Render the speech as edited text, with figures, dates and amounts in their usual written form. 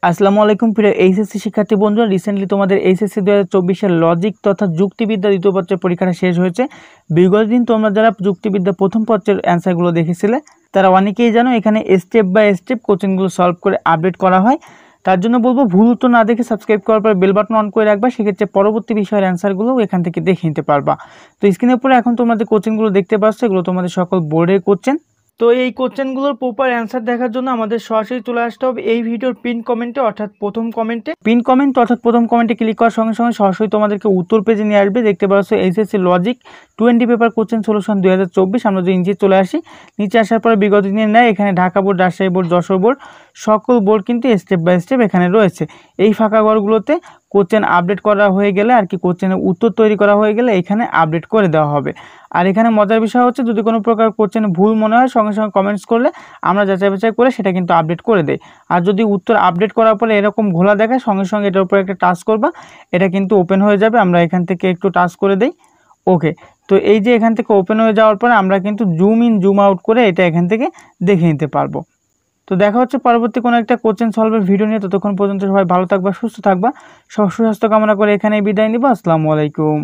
আসসালামু আলাইকুম প্রিয় এইচএসসি শিক্ষার্থী বন্ধুরা, রিসেন্টলি তোমাদের এইচএসসি 2024 লজিক তথা যুক্তিবিদ্যা দ্বিতীয় পত্রের পরীক্ষাটা শেষ হয়েছে। বিগত দিন তোমরা যারা যুক্তিবিদ্যা প্রথম পত্রের অ্যান্সারগুলো দেখেছিলে তারা অনেকেই জানো এখানে স্টেপ বাই স্টেপ কোশ্চেনগুলো সলভ করে আপডেট করা হয়। তার জন্য বলবো ভুল উত্তর না দেখে সাবস্ক্রাইব করার পর বেল বাটন অন করে রাখবা, সেক্ষেত্রে পরবর্তী বিষয়ের অ্যান্সারগুলো এখান থেকে দেখে নিতে পারবা। তো স্ক্রিনের উপরে এখন তোমাদের কোশ্চেনগুলো দেখতে পাচ্ছ, এগুলো তোমাদের সকল বোর্ডের কোশ্চেন। তো এই কোশ্চেনগুলোর প্রপার অ্যান্সার দেখার জন্য আমাদের সরাসরি চলে আসতে হবে এই ভিডিওর পিন কমেন্টে অর্থাৎ প্রথম কমেন্টে ক্লিক করার সঙ্গে সঙ্গে সরাসরি তোমাদেরকে উত্তর পেজে নিয়ে আসবে। দেখতে পাচ্ছ HSC logic 20 paper question solution 2024। আমরা যদি নিচে চলে আসি, নিচে আসার পরে বিগত দিনের নেয় এখানে Dhaka board, Rajshahi board, Jessore board সকল বোর্ড কিন্তু স্টেপ বাই স্টেপ এখানে রয়েছে। এই ফাঁকা ঘরগুলোতে কোশ্চেন আপডেট করা হয়ে গেলে আর কি কোশ্চেনের উত্তর তৈরি করা হয়ে গেলে এখানে আপডেট করে দেওয়া হবে। আর এখানে মজার বিষয় হচ্ছে যদি কোনো প্রকার কোশ্চেন ভুল মনে হয় সঙ্গে সঙ্গে কমেন্টস করলে আমরা যাচাই বাছাই করে সেটা কিন্তু আপডেট করে দেই। আর যদি উত্তর আপডেট করার পরে এরকম ঘোলা দেখায় সঙ্গে সঙ্গে এটার উপরে একটা টাচ করবা, এটা কিন্তু ওপেন হয়ে যাবে। আমরা এখান থেকে একটু টাচ করে দেই, ওকে। তো এই যে এখান থেকে ওপেন হয়ে যাওয়ার পরে আমরা কিন্তু জুম ইন জুম আউট করে এটা এখান থেকে দেখে নিতে পারবো। তো দেখা হচ্ছে পরবর্তী কোনো একটা কোশ্চেন সলভের ভিডিও নিয়ে। ততক্ষণ পর্যন্ত সবাই ভালো থাকবা, সুস্থ থাকবা। সব সুস্বাস্থ্য কামনা করে এখানেই বিদায় নিব। আসসালামু আলাইকুম।